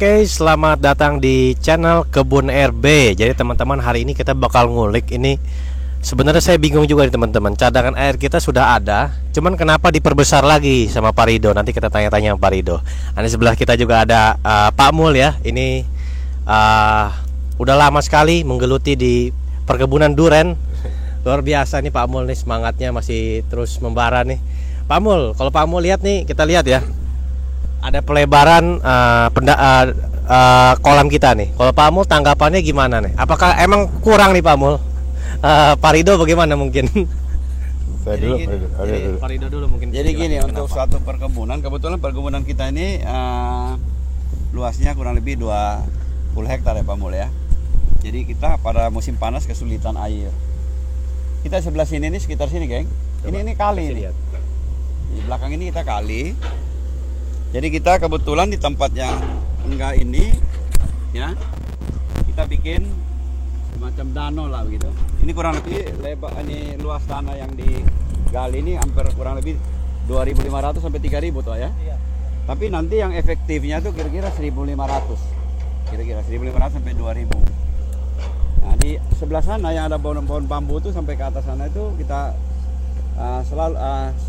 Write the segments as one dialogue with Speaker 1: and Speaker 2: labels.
Speaker 1: Oke, selamat datang di channel Kebun RB. Jadi teman-teman, hari ini kita bakal ngulik ini. Sebenarnya saya bingung juga nih teman-teman. Cadangan air kita sudah ada, cuman kenapa diperbesar lagi sama Pak Rido? Nanti kita tanya-tanya sama Pak Rido. Nah, di sebelah kita juga ada Pak Mul ya. Ini udah lama sekali menggeluti di perkebunan duren. Luar biasa nih Pak Mul nih, semangatnya masih terus membara nih. Pak Mul, kalau Pak Mul lihat nih, kita lihat ya. Ada pelebaran kolam kita nih. Kalau Pak Mul tanggapannya gimana nih? Apakah emang kurang nih Pak Mul? Pak Rido bagaimana mungkin?
Speaker 2: Saya dulu,
Speaker 1: Pak Rido dulu mungkin.
Speaker 3: Jadi gini, untuk suatu perkebunan, kebetulan perkebunan kita ini luasnya kurang lebih 20 hektar ya Pak Mul ya. Jadi kita pada musim panas kesulitan air. Kita sebelah sini nih, sekitar sini geng. Ini kali nih. Di belakang ini kita kali. Jadi kita kebetulan di tempat yang enggak ini ya, kita bikin semacam danau lah begitu. Ini kurang lebih lebar, ini luas tanah yang digali ini hampir kurang lebih 2.500 sampai 3.000 tuh ya. Iya. Tapi nanti yang efektifnya tuh kira-kira 1.500. Kira-kira 1.500 sampai 2.000. Nah, di sebelah sana yang ada pohon-pohon bambu tuh sampai ke atas sana itu kita selalu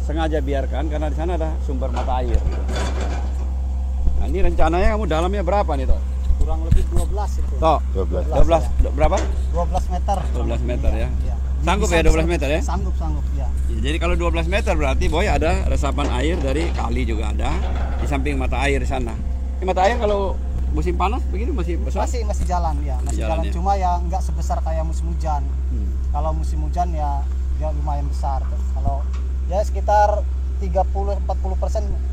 Speaker 3: sengaja biarkan karena di sana ada sumber mata air. Nah, ini rencananya kamu dalamnya berapa nih, Toh?
Speaker 4: Kurang lebih 12 itu.
Speaker 3: Toh, 12 berapa?
Speaker 4: 12 meter.
Speaker 3: 12 meter ya.
Speaker 4: Iya.
Speaker 3: Sanggup
Speaker 4: Bisa,
Speaker 3: ya 12 meter ya?
Speaker 4: Sanggup ya.
Speaker 3: Jadi kalau 12 meter berarti boy ada resapan air dari kali juga ada di samping mata air di sana. Ini mata air kalau musim panas begini masih besar?
Speaker 4: Masih jalan ya, masih jalan
Speaker 3: ya?
Speaker 4: Cuma ya nggak sebesar kayak musim hujan. Kalau musim hujan ya dia lumayan besar. Kalau ya sekitar 30-40%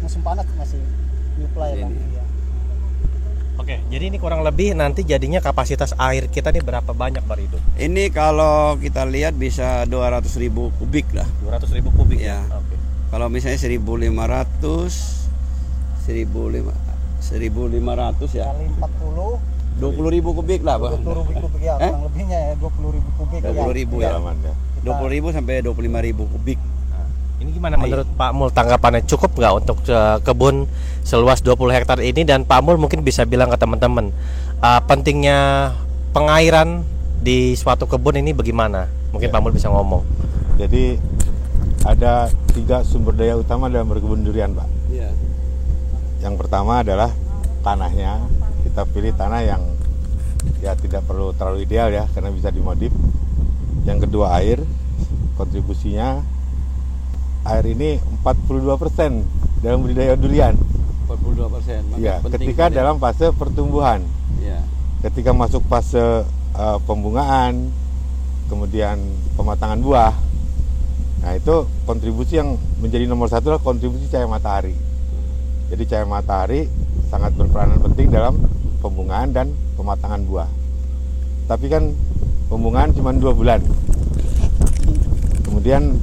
Speaker 4: musim panas masih nyuplai lah. Ya.
Speaker 1: Oke, jadi ini kurang lebih nanti jadinya kapasitas air kita nih berapa banyak Pak Rido?
Speaker 3: Ini kalau kita lihat bisa 200.000 kubik lah.
Speaker 1: 200.000 kubik
Speaker 3: ya.
Speaker 1: Oke.
Speaker 3: Kalau misalnya 1.500 ya.
Speaker 4: Kali 40
Speaker 3: 20.000 kubik lah, Bang.
Speaker 4: 20.000 kubik ya, kurang lebihnya ya 20.000 kubik
Speaker 3: 20.000 ya. 20.000 sampai 25.000 kubik.
Speaker 1: Ini gimana menurut Pak Mul, tanggapannya cukup nggak untuk kebun seluas 20 hektar ini? Dan Pak Mul mungkin bisa bilang ke teman-teman pentingnya pengairan di suatu kebun ini bagaimana? Mungkin Pak Mul bisa ngomong.
Speaker 2: Jadi ada 3 sumber daya utama dalam berkebun durian, Pak.
Speaker 3: Iya.
Speaker 2: Yang pertama adalah tanahnya. Kita pilih tanah yang ya tidak perlu terlalu ideal ya, karena bisa dimodif. Yang kedua air, kontribusinya air ini 42% dalam budidaya durian.
Speaker 3: 42%.
Speaker 2: Ya, ketika dalam fase pertumbuhan.
Speaker 3: Ya.
Speaker 2: Ketika masuk fase pembungaan, kemudian pematangan buah. Nah, itu kontribusi yang menjadi nomor 1 adalah kontribusi cahaya matahari. Jadi cahaya matahari sangat berperanan penting dalam pembungaan dan pematangan buah. Tapi kan pembungaan cuma 2 bulan. Kemudian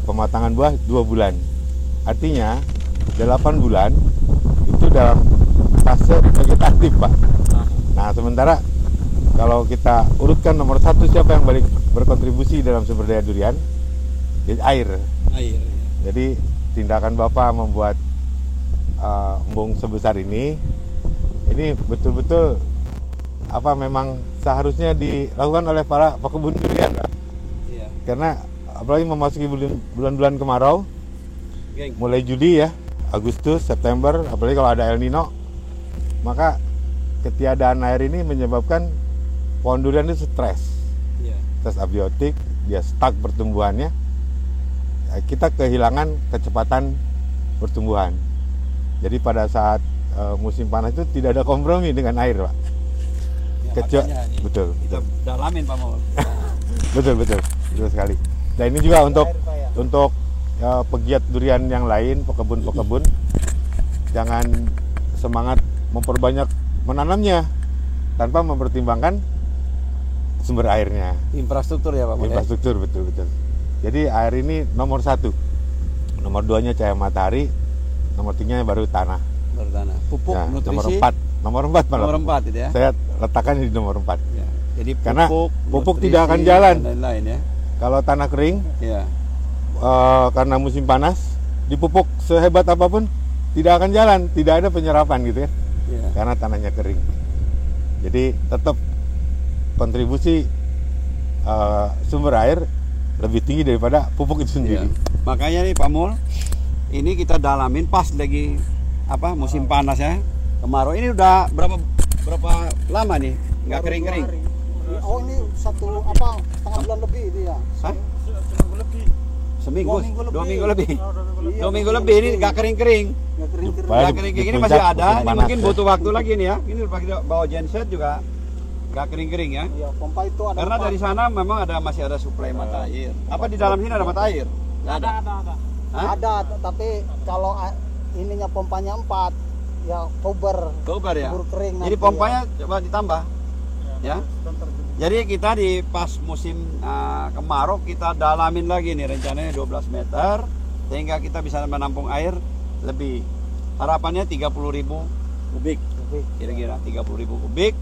Speaker 2: pematangan buah 2 bulan. Artinya 8 bulan itu dalam fase vegetatif, Pak. Nah, sementara kalau kita urutkan nomor 1 siapa yang berkontribusi dalam sumber daya durian? Jadi air.
Speaker 3: Air.
Speaker 2: Jadi tindakan Bapak membuat embung sebesar ini betul-betul memang seharusnya dilakukan oleh para pekebun durian, Pak. Iya. Karena apalagi memasuki bulan-bulan kemarau, mulai Juli ya, Agustus, September, apalagi kalau ada El Nino, maka ketiadaan air ini menyebabkan pohon durian itu stres. Yeah. Stres abiotik, dia stuck pertumbuhannya, kita kehilangan kecepatan pertumbuhan. Jadi pada saat musim panas itu tidak ada kompromi dengan air, Pak.
Speaker 3: Ya,
Speaker 2: betul.
Speaker 3: Kita dalamin, Pak Mul.
Speaker 2: betul sekali. Dan ini juga untuk pegiat durian yang lain, pekebun-pekebun, jangan semangat memperbanyak menanamnya tanpa mempertimbangkan sumber airnya.
Speaker 3: Infrastruktur ya, Pak Mul.
Speaker 2: Infrastruktur, betul. Jadi air ini nomor 1. Nomor 2-nya cahaya matahari, nomor 3-nya baru tanah.
Speaker 3: Pupuk,
Speaker 2: nah,
Speaker 3: nutrisi.
Speaker 2: Nomor 4 malah.
Speaker 3: Nomor 4 itu ya.
Speaker 2: Saya letakkan di nomor 4.
Speaker 3: Ya. Jadi
Speaker 2: karena pupuk tidak akan jalan.
Speaker 3: Lain-lain ya.
Speaker 2: Kalau tanah kering,
Speaker 3: ya.
Speaker 2: Karena musim panas, dipupuk sehebat apapun tidak akan jalan, tidak ada penyerapan gitu kan.
Speaker 3: Ya.
Speaker 2: karena tanahnya kering. Jadi tetap kontribusi sumber air lebih tinggi daripada pupuk itu sendiri.
Speaker 3: Makanya nih Pak Mul, ini kita dalamin pas lagi musim panas ya, kemarau. Ini udah berapa lama nih nggak kering-kering?
Speaker 4: Oh ini setengah bulan lebih dia.
Speaker 3: Hah?
Speaker 4: Seminggu lebih.
Speaker 3: Seminggu, 2 minggu lebih.
Speaker 4: Iya,
Speaker 3: 2 minggu lebih ini nggak kering-kering.
Speaker 4: Nggak kering-kering.
Speaker 2: Supaya
Speaker 3: Nggak
Speaker 2: di
Speaker 3: kering-kering ini
Speaker 2: puncak
Speaker 3: masih ada.
Speaker 2: musim
Speaker 3: Ini
Speaker 2: panas
Speaker 3: mungkin
Speaker 2: ya.
Speaker 3: butuh waktu lagi nih ya. Ini pakai bawa genset juga nggak kering-kering ya.
Speaker 4: Iya, pompa itu ada.
Speaker 3: Karena dari sana memang masih ada suplai mata air. Apa di dalam sini ada mata air? Nggak ada. Hah?
Speaker 4: Ada, tapi kalau ininya pompanya 4 ya cover
Speaker 3: Cover ya.
Speaker 4: kering
Speaker 3: Jadi
Speaker 4: nanti
Speaker 3: pompanya coba ditambah. Ya. Jadi kita di pas musim kemarau kita dalamin lagi nih, rencananya 12 meter sehingga kita bisa menampung air lebih. Harapannya 30.000 kubik. Kira-kira 30.000 kubik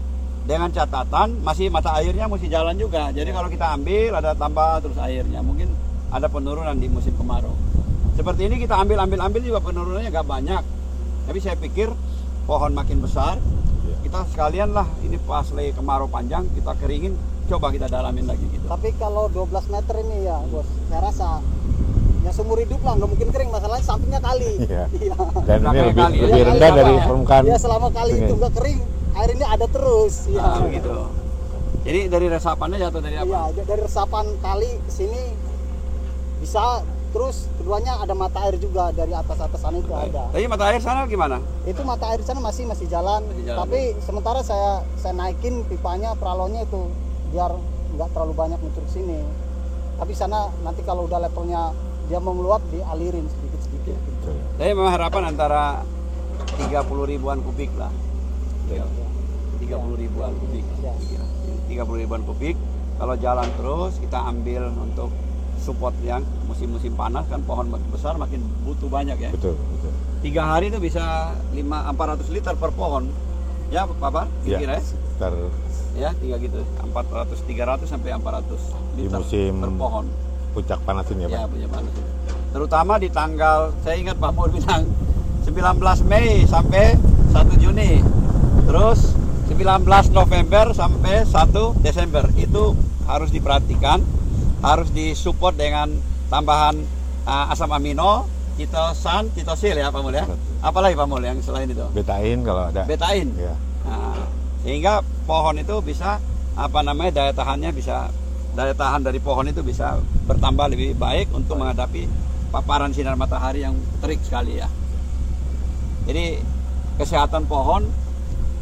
Speaker 3: dengan catatan masih mata airnya mesti jalan juga. Jadi kalau kita ambil ada tambah terus airnya, mungkin ada penurunan di musim kemarau. Seperti ini kita ambil juga penurunannya nggak banyak. Tapi saya pikir pohon makin besar, kita sekalian lah ini pas lagi kemarau panjang kita keringin, coba kita dalamin lagi gitu.
Speaker 4: Tapi kalau 12 meter ini ya bos, saya rasa ya seumur hidup lah, nggak mungkin kering. Masalahnya sampingnya kali.
Speaker 2: Iya.
Speaker 4: Iya.
Speaker 2: Dan ini
Speaker 3: Belakangnya
Speaker 2: lebih,
Speaker 3: kali ya.
Speaker 2: lebih
Speaker 3: Iya,
Speaker 2: rendah
Speaker 3: kali
Speaker 2: dari
Speaker 3: ya.
Speaker 2: permukaan.
Speaker 4: Ya selama kali
Speaker 2: sungai.
Speaker 4: itu nggak kering, air ini ada terus. Iya.
Speaker 3: Gitu. Jadi dari resapannya jatuh dari apa?
Speaker 4: Iya, dari resapan kali ke sini bisa, terus keduanya ada mata air juga dari atas-atasan itu ada.
Speaker 3: Tapi mata air sana gimana?
Speaker 4: Itu mata air di sana masih jalan.
Speaker 3: Masih jalan.
Speaker 4: Tapi sementara saya naikin pipanya, peralonnya itu biar nggak terlalu banyak muncul ke sini. Tapi sana nanti kalau udah levelnya dia mau meluap, dialirin sedikit-sedikit.
Speaker 2: Betul.
Speaker 3: Tapi memang harapan antara 30 ribuan kubik lah. 30 ribuan kubik.
Speaker 4: Ya.
Speaker 3: 30 ribuan kubik. Kalau jalan terus kita ambil untuk support yang musim-musim panas kan pohon makin besar makin butuh banyak ya.
Speaker 2: Betul, betul.
Speaker 3: 3 hari itu bisa 400 liter per pohon. Ya, Bapak?
Speaker 2: Ya,
Speaker 3: Kira-kira ya?
Speaker 2: sekitar
Speaker 3: Ya, 300 sampai 400
Speaker 2: di
Speaker 3: liter
Speaker 2: musim
Speaker 3: per pohon.
Speaker 2: puncak panas ini ya, Pak.
Speaker 3: Ya, punya panas. Terutama di tanggal, saya ingat Pak Mul bilang 19 Mei sampai 1 Juni. Terus 19 November sampai 1 Desember. Itu harus diperhatikan, harus disupport dengan tambahan asam amino, chitosan, chitosil ya Pak Mul ya. Apalagi Pak Mul yang selain itu?
Speaker 2: Betain kalau ada.
Speaker 3: Betain.
Speaker 2: Ya.
Speaker 3: Nah, sehingga pohon itu bisa daya tahan dari pohon itu bisa bertambah lebih baik untuk menghadapi paparan sinar matahari yang terik sekali ya. Jadi kesehatan pohon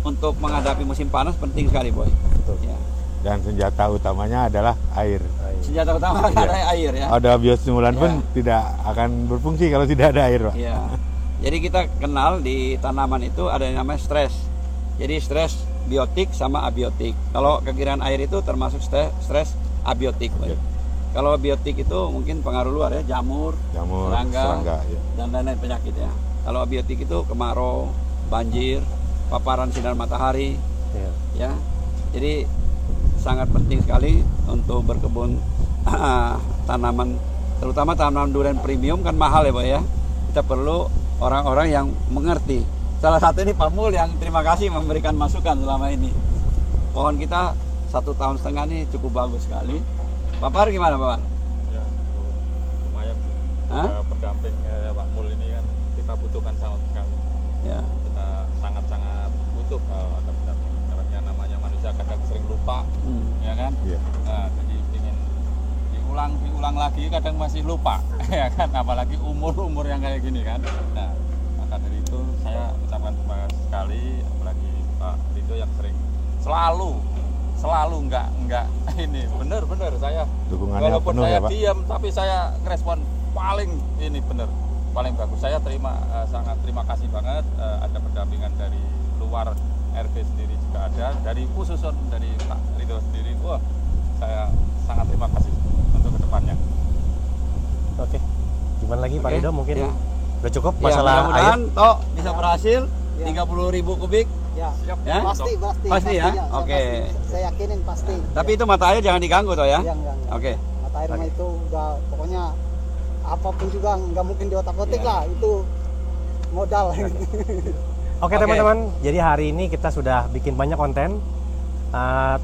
Speaker 3: untuk menghadapi musim panas penting sekali, Boy.
Speaker 2: Betul.
Speaker 3: Ya.
Speaker 2: Dan senjata utamanya adalah air.
Speaker 3: Senjata utama
Speaker 2: Iya.
Speaker 3: adalah air ya.
Speaker 2: Ada biostimulan pun
Speaker 3: Ya.
Speaker 2: tidak akan berfungsi kalau tidak ada air, Pak.
Speaker 3: Iya. Jadi kita kenal di tanaman itu ada yang namanya stres. Jadi stres biotik sama abiotik. Kalau kegiatan air itu termasuk stres abiotik.
Speaker 2: Oke.
Speaker 3: Kalau biotik itu mungkin pengaruh luar ya, jamur, serangga,
Speaker 2: ya.
Speaker 3: dan lain-lain penyakit ya. Kalau abiotik itu kemarau, banjir, paparan sinar matahari, ya. Jadi sangat penting sekali untuk berkebun tanaman, terutama tanaman durian premium kan mahal ya Pak ya. Kita perlu orang-orang yang mengerti. Salah satu ini Pak Mul yang terima kasih memberikan masukan selama ini. Pohon kita 1,5 tahun ini cukup bagus sekali. Bapak gimana Bapak?
Speaker 5: Ya, lumayan.
Speaker 3: Hah?
Speaker 5: Pendamping Pak Mul ini kan kita butuhkan sangat sekali.
Speaker 3: Ya.
Speaker 5: Kita sangat-sangat butuh ada pendamping. Karena namanya manusia kadang sering lupa, ya kan?
Speaker 2: Iya.
Speaker 5: Nah, jadi ingin diulang lagi kadang masih lupa, ya kan? Apalagi umur yang kayak gini kan. Nah, maka dari itu saya ucapkan terima kasih sekali, apalagi Pak Rido yang sering selalu enggak ini bener saya
Speaker 2: Dukungannya
Speaker 5: walaupun
Speaker 2: penuh
Speaker 5: saya
Speaker 2: ya, Pak.
Speaker 5: diam tapi saya ngerespon paling ini bener paling bagus. Saya sangat terima kasih banget, ada pendampingan dari luar RB sendiri juga ada, dari khususon dari Pak Rido sendiri. Wah, saya sangat terima kasih untuk kedepannya.
Speaker 1: Oke. Gimana lagi Pak
Speaker 3: Oke,
Speaker 1: Rido mungkin?
Speaker 3: ya.
Speaker 1: Udah cukup
Speaker 3: Ya,
Speaker 1: masalah air?
Speaker 3: mudah-mudahan toh bisa berhasil
Speaker 4: Ya.
Speaker 3: 30.000 kubik.
Speaker 4: Ya,
Speaker 3: Ya? Pasti ya? Oke.
Speaker 4: Saya yakinin pasti.
Speaker 3: Tapi itu mata air jangan diganggu toh ya.
Speaker 4: Yang.
Speaker 3: Oke.
Speaker 4: Mata air mah itu udah pokoknya apapun juga nggak mungkin diotak-otik lah, itu modal.
Speaker 1: Oke teman-teman, jadi hari ini kita sudah bikin banyak konten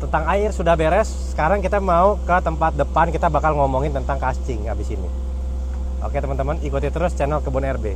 Speaker 1: tentang air sudah beres. Sekarang kita mau ke tempat depan, kita bakal ngomongin tentang casting abis ini. Oke teman-teman, ikuti terus channel Kebun RB.